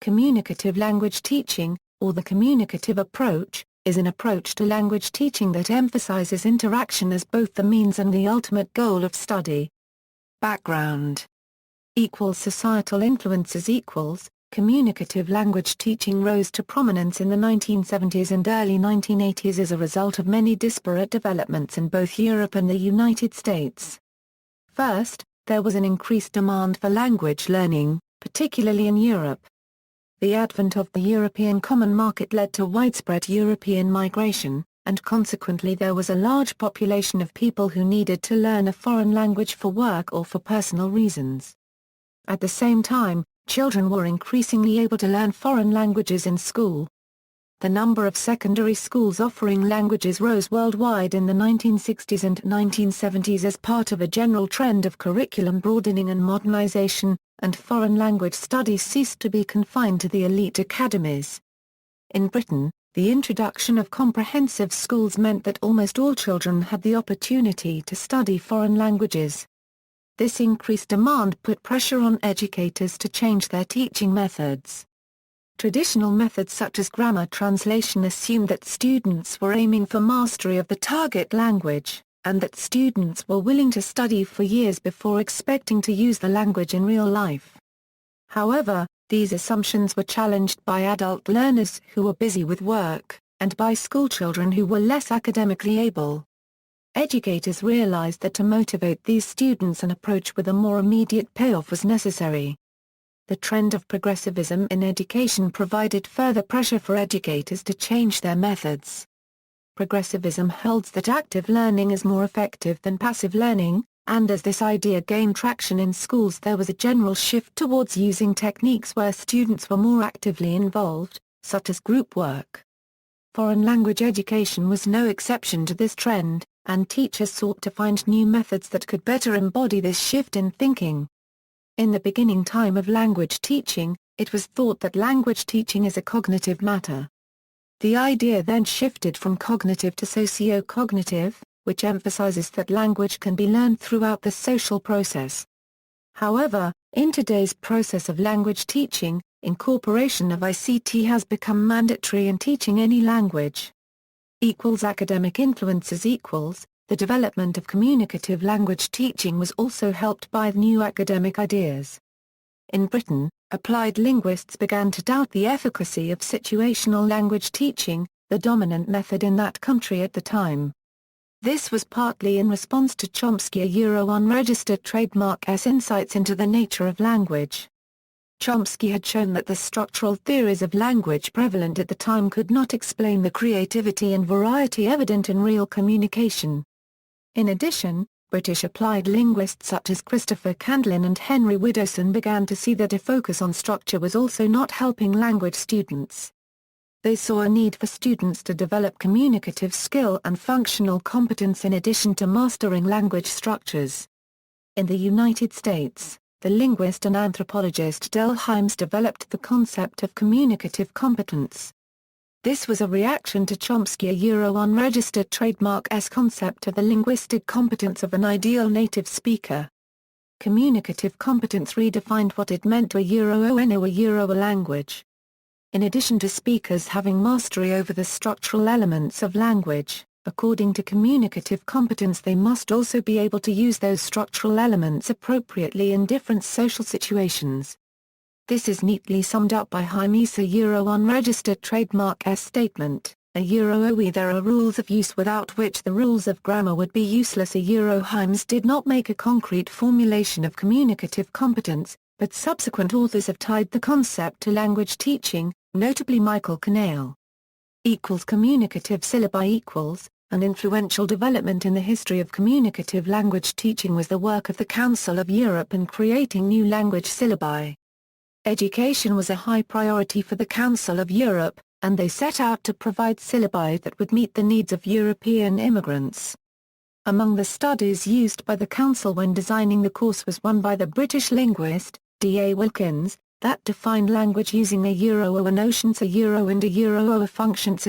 Communicative language teaching, or the communicative approach, is an approach to language teaching that emphasizes interaction as both the means and the ultimate goal of study. Background. Societal influences. Communicative language teaching rose to prominence in the 1970s and early 1980s as a result of many disparate developments in both Europe and the United States. First, there was an increased demand for language learning, particularly in Europe. The advent of the European Common Market led to widespread European migration, and consequently there was a large population of people who needed to learn a foreign language for work or for personal reasons. At the same time, children were increasingly able to learn foreign languages in school. The number of secondary schools offering languages rose worldwide in the 1960s and 1970s as part of a general trend of curriculum broadening and modernization, and foreign language studies ceased to be confined to the elite academies. In Britain, the introduction of comprehensive schools meant that almost all children had the opportunity to study foreign languages. This increased demand put pressure on educators to change their teaching methods. Traditional methods such as grammar translation assumed that students were aiming for mastery of the target language, and that students were willing to study for years before expecting to use the language in real life. However, these assumptions were challenged by adult learners who were busy with work, and by schoolchildren who were less academically able. Educators realized that to motivate these students an approach with a more immediate payoff was necessary. The trend of progressivism in education provided further pressure for educators to change their methods. Progressivism holds that active learning is more effective than passive learning, and as this idea gained traction in schools there was a general shift towards using techniques where students were more actively involved, such as group work. Foreign language education was no exception to this trend, and teachers sought to find new methods that could better embody this shift in thinking. In the beginning time of language teaching, it was thought that language teaching is a cognitive matter. The idea then shifted from cognitive to socio-cognitive, which emphasizes that language can be learned throughout the social process. However, in today's process of language teaching, incorporation of ICT has become mandatory in teaching any language. Academic influences. The development of communicative language teaching was also helped by new academic ideas. In Britain, applied linguists began to doubt the efficacy of situational language teaching, the dominant method in that country at the time. This was partly in response to Chomsky's unregistered trademark's insights into the nature of language. Chomsky had shown that the structural theories of language prevalent at the time could not explain the creativity and variety evident in real communication. In addition, British applied linguists such as Christopher Candlin and Henry Widdowson began to see that a focus on structure was also not helping language students. They saw a need for students to develop communicative skill and functional competence in addition to mastering language structures. In the United States, the linguist and anthropologist Del Hymes developed the concept of communicative competence. This was a reaction to Chomsky's unregistered trademark's concept of the linguistic competence of an ideal native speaker. Communicative competence redefined what it meant to know a language. In addition to speakers having mastery over the structural elements of language, according to communicative competence they must also be able to use those structural elements appropriately in different social situations. This is neatly summed up by Hymes' unregistered trademark's statement, there are rules of use without which the rules of grammar would be useless. Hymes did not make a concrete formulation of communicative competence, but subsequent authors have tied the concept to language teaching, notably Michael Canaille. Communicative syllabi. An influential development in the history of communicative language teaching was the work of the Council of Europe in creating new language syllabi. Education was a high priority for the Council of Europe, and they set out to provide syllabi that would meet the needs of European immigrants. Among the studies used by the Council when designing the course was one by the British linguist, D. A. Wilkins, that defined language using a notions and a functions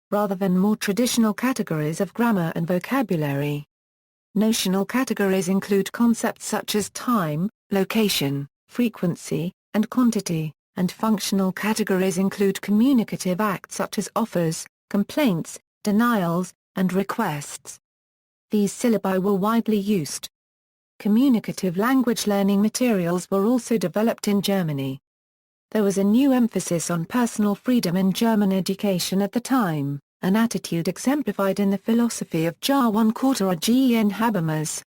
rather than more traditional categories of grammar and vocabulary. Notional categories include concepts such as time, location, frequency, and quantity, and functional categories include communicative acts such as offers, complaints, denials, and requests. These syllabi were widely used. Communicative language learning materials were also developed in Germany. There was a new emphasis on personal freedom in German education at the time, an attitude exemplified in the philosophy of Jahrhundert G. N. Habermas.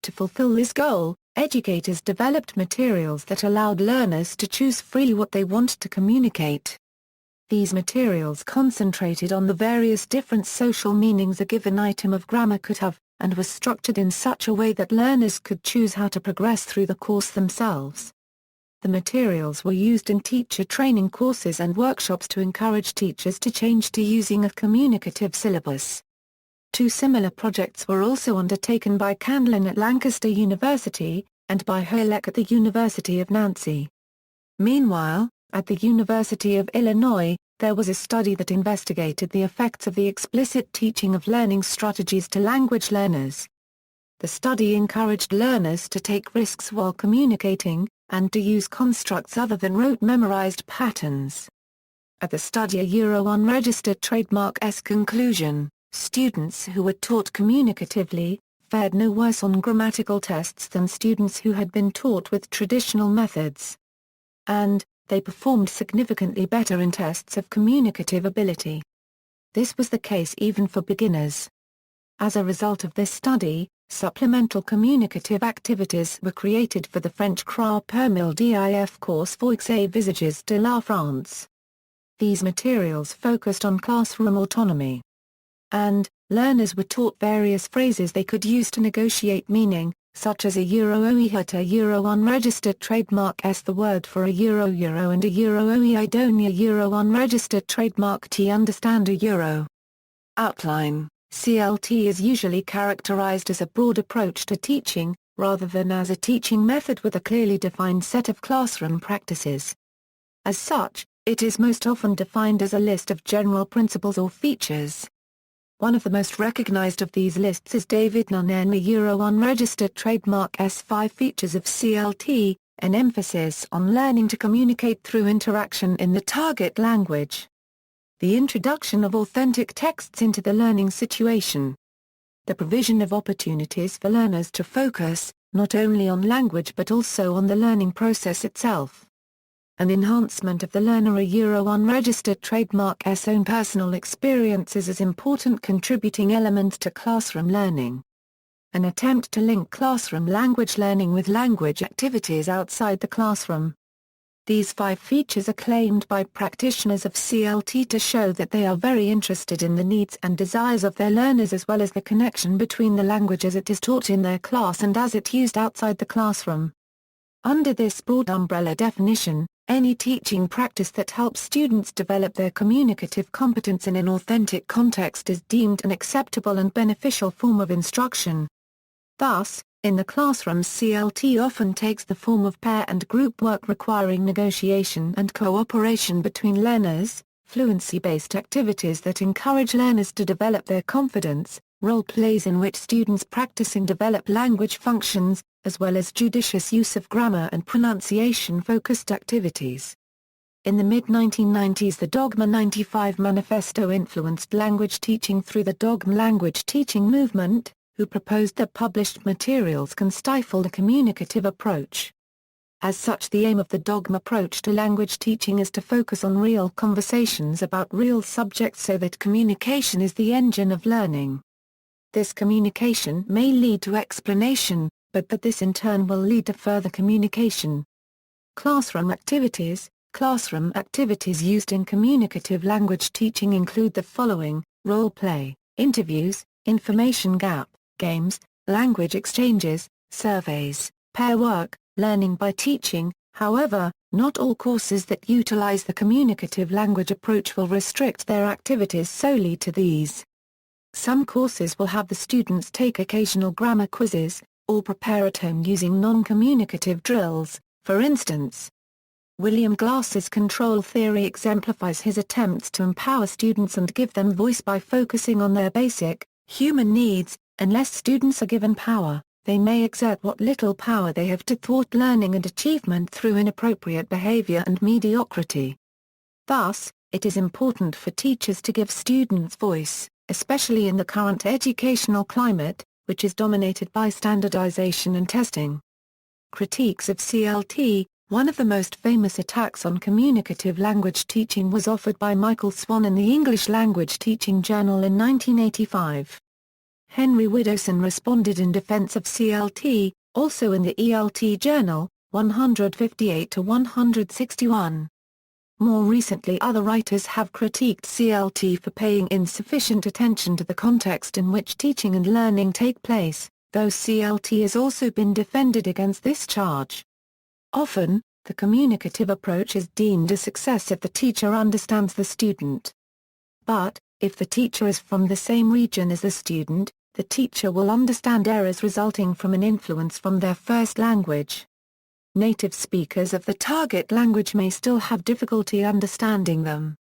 To fulfill this goal, educators developed materials that allowed learners to choose freely what they want to communicate. These materials concentrated on the various different social meanings a given item of grammar could have, and was structured in such a way that learners could choose how to progress through the course themselves. The materials were used in teacher training courses and workshops to encourage teachers to change to using a communicative syllabus. Two similar projects were also undertaken by Candlin at Lancaster University, and by Halleck at the University of Nancy. Meanwhile, at the University of Illinois, there was a study that investigated the effects of the explicit teaching of learning strategies to language learners. The study encouraged learners to take risks while communicating, and to use constructs other than rote memorized patterns. At the study unregistered trademark's conclusion, students who were taught communicatively, fared no worse on grammatical tests than students who had been taught with traditional methods. And, they performed significantly better in tests of communicative ability. This was the case even for beginners. As a result of this study, supplemental communicative activities were created for the French CRA Permil DIF course Voix et Visages de la France. These materials focused on classroom autonomy. And, learners were taught various phrases they could use to negotiate meaning, such as a oehat unregistered trademark s the word for a euro and a oeidonia unregistered trademark t understand a euro. Outline: CLT is usually characterized as a broad approach to teaching, rather than as a teaching method with a clearly defined set of classroom practices. As such, it is most often defined as a list of general principles or features. One of the most recognized of these lists is David Nunn's unregistered trademark S5 features of CLT, an emphasis on learning to communicate through interaction in the target language. The introduction of authentic texts into the learning situation. The provision of opportunities for learners to focus, not only on language but also on the learning process itself. An enhancement of the learner unregistered trademark's own personal experiences as important contributing elements to classroom learning. An attempt to link classroom language learning with language activities outside the classroom. These 5 features are claimed by practitioners of CLT to show that they are very interested in the needs and desires of their learners as well as the connection between the language as it is taught in their class and as it used outside the classroom. Under this broad umbrella definition, any teaching practice that helps students develop their communicative competence in an authentic context is deemed an acceptable and beneficial form of instruction. Thus, in the classroom CLT often takes the form of pair and group work requiring negotiation and cooperation between learners, fluency-based activities that encourage learners to develop their confidence, role plays in which students practice and develop language functions, as well as judicious use of grammar and pronunciation-focused activities. In the mid-1990s the Dogma 95 Manifesto influenced language teaching through the Dogma language teaching movement, who proposed that published materials can stifle the communicative approach. As such, the aim of the Dogma approach to language teaching is to focus on real conversations about real subjects so that communication is the engine of learning. This communication may lead to explanation, but that this in turn will lead to further communication. Classroom activities used in communicative language teaching include the following: role play, interviews, information gap, games, language exchanges, surveys, pair work, learning by teaching. However, not all courses that utilize the communicative language approach will restrict their activities solely to these. Some courses will have the students take occasional grammar quizzes, or prepare at home using non-communicative drills, for instance. William Glass's control theory exemplifies his attempts to empower students and give them voice by focusing on their basic, human needs, unless students are given power. they may exert what little power they have to thwart learning and achievement through inappropriate behavior and mediocrity. Thus, it is important for teachers to give students voice, especially in the current educational climate, which is dominated by standardization and testing. Critiques of CLT. One of the most famous attacks on communicative language teaching was offered by Michael Swan in the English Language Teaching Journal in 1985. Henry Widdowson responded in defense of CLT, also in the ELT Journal, 158-161. More recently, other writers have critiqued CLT for paying insufficient attention to the context in which teaching and learning take place, though CLT has also been defended against this charge. Often, the communicative approach is deemed a success if the teacher understands the student. But, if the teacher is from the same region as the student, the teacher will understand errors resulting from an influence from their first language. Native speakers of the target language may still have difficulty understanding them.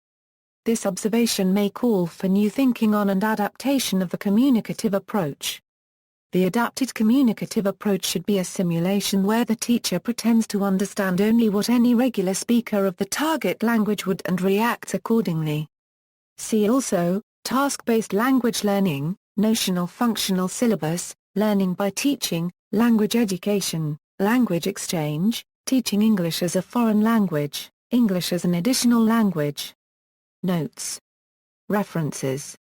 This observation may call for new thinking on and adaptation of the communicative approach. The adapted communicative approach should be a simulation where the teacher pretends to understand only what any regular speaker of the target language would and reacts accordingly. See also, task-based language learning, notional functional syllabus, learning by teaching, language education, language exchange, teaching English as a foreign language, English as an additional language. Notes. References.